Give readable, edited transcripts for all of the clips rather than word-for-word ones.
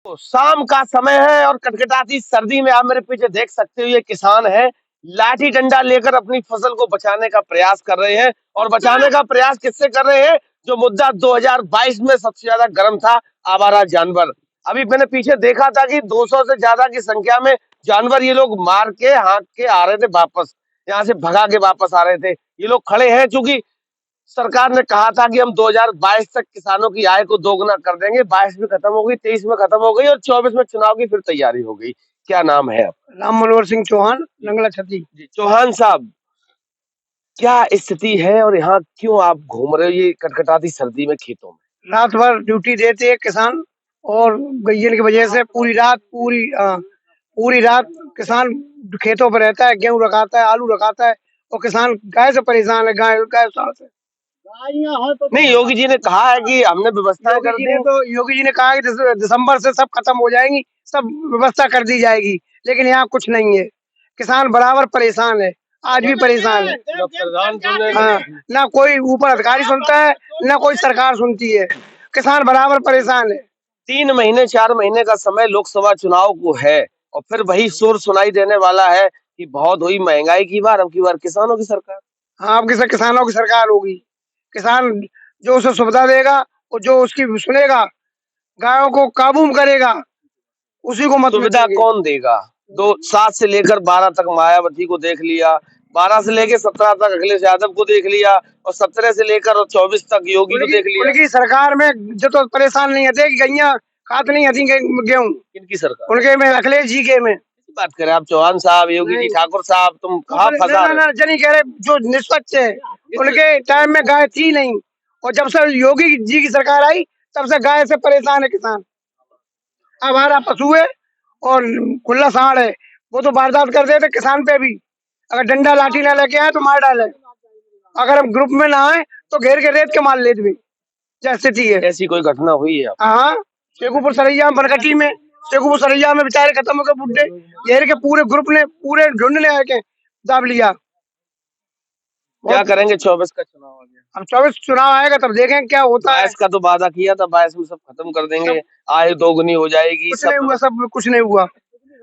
तो शाम का समय है और कटकटाती सर्दी में आप मेरे पीछे देख सकते हो, ये किसान है लाठी डंडा लेकर अपनी फसल को बचाने का प्रयास कर रहे हैं। और बचाने का प्रयास किससे कर रहे हैं? जो मुद्दा 2022 में सबसे ज्यादा गर्म था, आवारा जानवर। अभी मैंने पीछे देखा था कि 200 से ज्यादा की संख्या में जानवर ये लोग मार के हाँक के आ रहे थे वापस, यहाँ से भगा के वापस आ रहे थे। ये लोग खड़े हैं क्योंकि सरकार ने कहा था कि हम 2022 तक किसानों की आय को दोगुना कर देंगे। 22 में खत्म हो गई, 23 में खत्म हो गई और 24 में चुनाव की फिर तैयारी हो गई। क्या नाम है आपका? राम मनोहर सिंह चौहान, नंगला छती। जी चौहान साहब, क्या स्थिति है और यहाँ क्यों आप घूम रहे हो ये कटकटाती सर्दी में खेतों में? रात भर ड्यूटी देते हैं किसान, और गैयन की वजह से पूरी रात किसान खेतों पर रहता है, गेहूं रखाता है, आलू रखाता है, और किसान गाय से परेशान है, गाय साल से। नहीं, योगी जी ने कहा है कि हमने व्यवस्थाएं कर दी। योगी जी ने कहा कि दिसंबर से सब खत्म हो जाएंगी, सब व्यवस्था कर दी जाएगी, लेकिन यहाँ कुछ नहीं है। किसान बराबर परेशान है, आज भी परेशान है। हाँ, ना कोई ऊपर अधिकारी सुनता है, ना कोई सरकार सुनती है। किसान बराबर परेशान है। 3 महीने 4 महीने का समय लोकसभा चुनाव को है और फिर वही शोर सुनाई देने वाला है कि बहुत हुई महंगाई की बार, अब की बार किसानों की सरकार। हाँ, अब किसानों की सरकार होगी। किसान जो उसे सुविधा देगा और जो उसकी सुनेगा, गायों को काबू में करेगा, उसी को मत सुविधा कौन देगा? 7 से लेकर 12 तक मायावती को देख लिया, 12 से लेकर 17 तक अखिलेश यादव को देख लिया और 17 से लेकर 24 तक योगी को देख लिया। उनकी सरकार में जो तो परेशान नहीं है कि गैया खाद नहीं आती गेहूं। किनकी सरकार? उनके में अखिलेश जी के में बात करें आप चौहान साहब, योगी जी, ठाकुर साहब, तुम कहाँ फंसा रहे? ना जनी कह रहे जो निष्पक्ष है, उनके टाइम में गाय थी नहीं, और जब से योगी जी की सरकार आई तब से गाय से परेशान है किसान। हमारा पशु है और खुला सांड है, वो तो वारदात कर देते किसान पे भी। अगर डंडा लाठी ना लेके आए तो मार डाले, अगर हम ग्रुप में ना आए तो घेर के रेत के मार लेते भी, जैसे स्थिति है। ऐसी कोई घटना हुई है? हाँ, शेखुपुर सरैया में, बनकटी में, शेखुपुर सरैया में बेचारे खत्म हो गए बुड्ढे, घेर के पूरे ग्रुप ने, पूरे झुंड ने आके दाब लिया। क्या करेंगे? 24 का चुनाव आ गया। अब 24 चुनाव आएगा तब देखेंगे क्या होता है। 22 का तो वादा किया था, 22 में सब खत्म कर देंगे, आय दोगुनी हो जाएगी। कुछ नहीं हुआ, सब कुछ नहीं हुआ।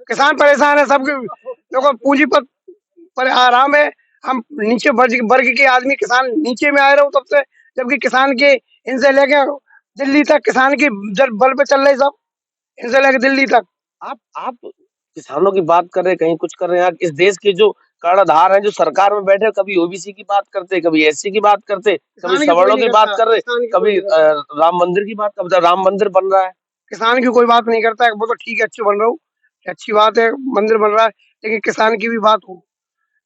किसान परेशान है, सबके देखो पूंजीपत पर आराम है। हम नीचे वर्ग के आदमी किसान नीचे में आ रहे हो तब से, जबकि किसान के इनसे लेके दिल्ली तक किसान की बल पे चल रहे सब, इनसे लेके दिल्ली तक। आप किसानों की बात कर रहे हैं, कहीं कुछ कर रहे हैं। इस देश के जो कर्णधार हैं, जो सरकार में बैठे, कभी ओबीसी की बात करते, कभी एससी की बात करते, कभी सवर्णों की बात कर रहे, कभी राम मंदिर की बात, कभी राम मंदिर बन रहा है। किसान की कोई बात नहीं करता है, वो तो ठीक है, अच्छे बन रहा हूँ, अच्छी बात है, मंदिर बन रहा है, लेकिन किसान की भी बात हो।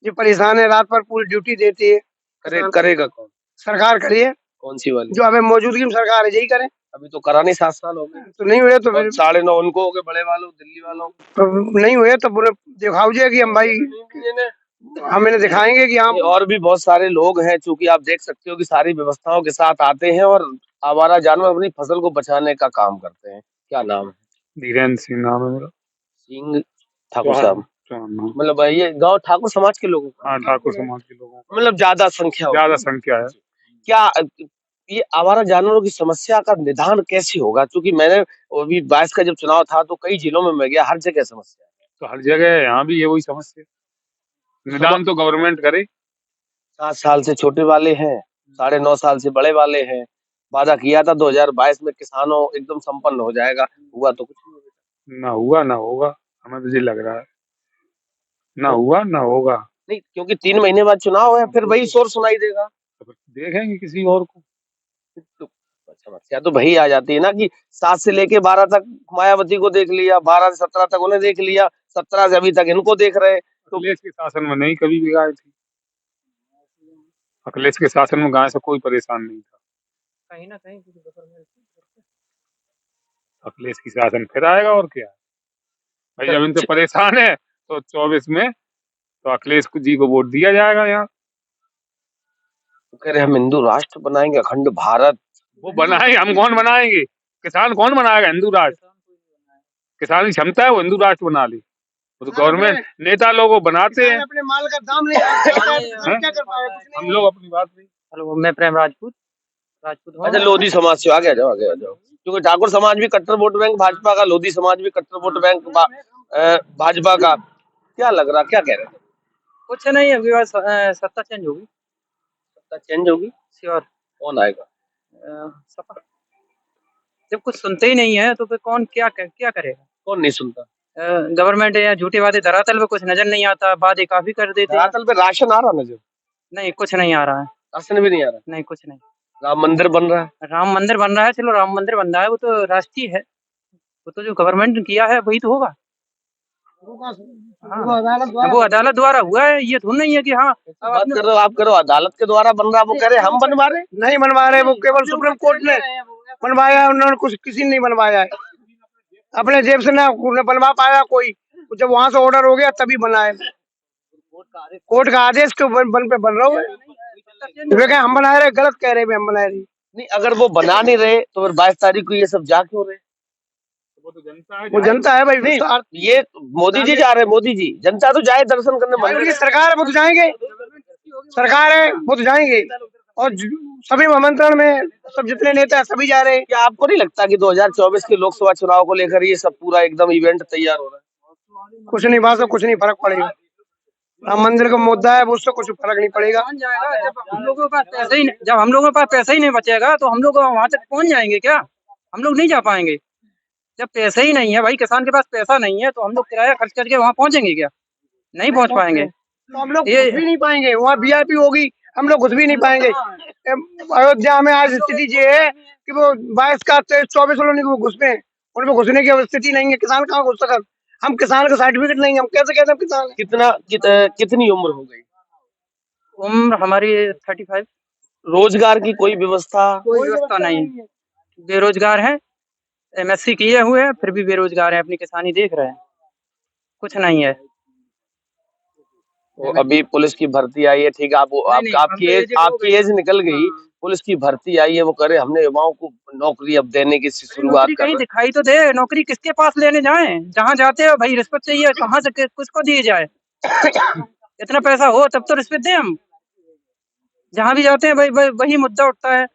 जो परेशान है, रात भर पूरी ड्यूटी देती है। करेगा कौन? सरकार करिए। कौन सी वाली? जो अभी मौजूदगी में सरकार है, यही करे। अभी तो करा नहीं, 7 साल हो गए तो नहीं हुए तो फिर 9.5 उनको हो गए, बड़े वालों, दिल्ली वालों। तो नहीं हुए तो पूरे दिखाओ कि हम भाई, हम इन्हें दिखाएंगे कि हम। और भी बहुत सारे लोग हैं, चूंकि आप देख सकते हो कि सारी व्यवस्थाओं के साथ आते हैं और आवारा जानवर अपनी फसल को बचाने का काम करते हैं। क्या नाम है? धीरेन्द्र सिंह नाम है मेरा। सिंह ठाकुर साहब, मतलब मतलब ये गांव ठाकुर समाज के लोगों का? हाँ, ठाकुर समाज के लोगों का मतलब ज्यादा संख्या है। क्या ये आवारा जानवरों की समस्या का निदान कैसे होगा? क्योंकि मैंने अभी 22 का जब चुनाव था तो कई जिलों में मैं गया, हर जगह समस्या है। तो हर जगह यहाँ भी ये वही समस्या, निदान तो गवर्नमेंट करे। 7 साल से छोटे वाले हैं, 9.5 साल से बड़े वाले हैं। वादा किया था 2022 में किसानों एकदम संपन्न हो जाएगा, हुआ तो कुछ नहीं। ना हुआ ना होगा, हमें तो ये लग रहा है, ना हुआ ना होगा। नहीं, क्योंकि 3 महीने बाद चुनाव है, फिर वही शोर सुनाई देगा। तो फिर देखेंगे किसी और को। तो समस्या तो वही आ जाती है ना कि 7 से लेके 12 तक मायावती को देख लिया, 12 से 17 तक उन्हें देख लिया, 17 से अभी तक इनको देख रहे। तो अखिलेश के शासन में नहीं कभी भी गाय थी, अखिलेश के शासन में गाय से कोई परेशान नहीं था। कहीं ना कहीं अखिलेश की शासन फिर आएगा और क्या भाई, जब इनसे परेशान है तो 24 में तो अखिलेश जी को वोट दिया जाएगा। यहाँ कह रहे हम हिंदू राष्ट्र बनाएंगे, अखंड भारत। वो बनाएंगे, हम कौन बनाएंगे? किसान कौन बनाएगा हिंदू राष्ट्र? किसान की क्षमता है वो हिंदू राष्ट्र बना ली, वो तो गवर्नमेंट नेता लोग बनाते हैं। अपने माल का दाम नहीं क्या कर पाएगा? हम लोग अपनी बात नहीं। हेलो, मैं प्रेम राजपूत। अच्छा, लोधी समाज से आ गया, जाओ आगे आ जाओ। क्योंकि ठाकुर समाज भी कट्टर वोट बैंक भाजपा का, लोधी समाज भी कट्टर वोट बैंक भाजपा का। क्या लग रहा, क्या कह रहे हैं? कुछ नहीं, अभी बस सत्ता चेंज होगी। सत्ता चेंज होगी, श्योर। कौन आएगा? सपा। जब कुछ सुनते ही नहीं है तो फिर कौन क्या करेगा? कौन नहीं सुनता? गवर्नमेंट या झूठे वादे, धरातल पे कुछ नजर नहीं आता, वादे काफी कर देते हैं। धरातल पे राशन आ रहा नजर? नहीं, कुछ नहीं आ रहा है। राशन भी नहीं आ रहा? नहीं, कुछ नहीं। राम मंदिर बन रहा है? राम मंदिर बन रहा है, चलो राम मंदिर बन रहा है, वो तो राष्ट्रीय है, वो तो जो गवर्नमेंट ने किया है वही तो होगा। हाँ, वो अदालत द्वारा हुआ है, ये थोड़ा नहीं है कि हाँ बात कर रहे हो, आप करो अदालत के द्वारा बन रहा, वो कह रहे हम बनवा रहे। नहीं बनवा रहे, वो केवल सुप्रीम कोर्ट ने बनवाया है, उन्होंने कुछ किसी ने नहीं बनवाया है। अपने जेब से ना बनवा पाया कोई, जब वहां से ऑर्डर हो गया तभी बना है। कोर्ट का आदेश के बन रहा है। हम बना रहे, गलत कह रहे हैं, हम बना रहे नहीं, अगर वो बना नहीं रहे तो फिर 22 तारीख को ये सब जा क्यों रहे? वो जनता है भाई। नहीं, ये मोदी जी जा रहे हैं, मोदी जी, जनता तो जाए दर्शन करने मंदिर। उनकी सरकार है, वो तो जाएंगे, सरकार है वो तो जाएंगे, और सभी आमंत्रण में सब जितने नेता है सभी जा रहे हैं। क्या आपको नहीं लगता कि 2024 के लोकसभा चुनाव को लेकर ये सब पूरा एकदम इवेंट तैयार हो रहा है? कुछ नहीं, बात से कुछ नहीं फर्क पड़ेगा। राम मंदिर का मुद्दा है, उससे कुछ फर्क नहीं पड़ेगा। जब हम लोगों के पास पैसा ही नहीं बचेगा तो हम लोग वहां तक पहुंच जाएंगे क्या? हम लोग नहीं जा पाएंगे। जब पैसा ही नहीं है भाई, किसान के पास पैसा नहीं है तो हम लोग किराया खर्च करके वहां पहुंचेंगे क्या? नहीं पहुंच पाएंगे। तो हम लोग घुस भी नहीं पाएंगे, वहाँ वीआईपी होगी, हम लोग घुस भी नहीं पाएंगे। अयोध्या में आज स्थिति ये है कि वो 22 का 24 लोग घुस पे, उनमें घुसने की स्थिति नहीं है। किसान कहाँ घुस सकता? हम किसान का सर्टिफिकेट नहीं है, हम कैसे कहते हैं किसान है? कितनी उम्र हो गई? उम्र हमारी 35। रोजगार की कोई व्यवस्था? कोई व्यवस्था नहीं, बेरोजगार है। एमएससी किए हुए हैं फिर भी बेरोजगार है, अपनी किसानी देख रहे हैं, कुछ नहीं है। तो अभी पुलिस की भर्ती आई है, ठीक है, आपकी एज निकल गई, पुलिस की भर्ती आई है, वो करे हमने युवाओं को नौकरी अब देने की शुरुआत कर कहीं दिखाई तो दे, नौकरी किसके पास लेने जाएं? जहाँ जाते हो भाई रिश्वत चाहिए, कहाँ से किसको दिए जाए? इतना पैसा हो तब तो रिश्वत दें हम। जहाँ भी जाते हैं भाई वही मुद्दा उठता है।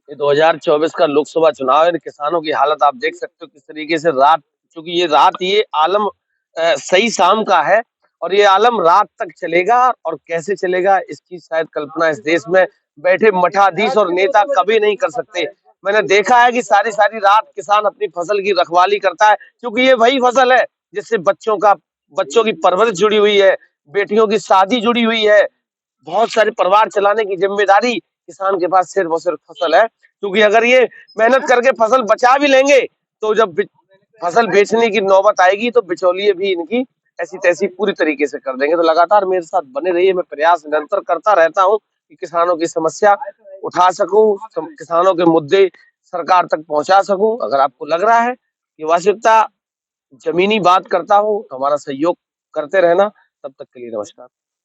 2024 का लोकसभा चुनाव है, किसानों की हालत आप देख सकते हो किस तरीके से। रात, क्योंकि ये आलम सही शाम का है और ये आलम रात तक चलेगा, और कैसे चलेगा इसकी शायद कल्पना इस देश में बैठे मठाधीश और नेता कभी नहीं कर सकते। मैंने देखा है कि सारी सारी रात किसान अपनी फसल की रखवाली करता है, क्योंकि ये वही फसल है जिससे बच्चों की परवरिश जुड़ी हुई है, बेटियों की शादी जुड़ी हुई है, बहुत सारे परिवार चलाने की जिम्मेदारी किसान के पास सिर्फ और सिर्फ फसल है। क्योंकि अगर ये मेहनत करके फसल बचा भी लेंगे तो जब फसल बेचने की नौबत आएगी तो बिचौलिए भी इनकी ऐसी तैसी पूरी तरीके से कर देंगे। तो लगातार मेरे साथ बने रहिए, मैं प्रयास निरंतर करता रहता हूँ कि किसानों की समस्या उठा सकूं, किसानों के मुद्दे सरकार तक पहुंचा सकूं। अगर आपको लग रहा है कि वास्तविकता जमीनी बात करता हूं तो हमारा सहयोग करते रहना। तब तक के लिए नमस्कार।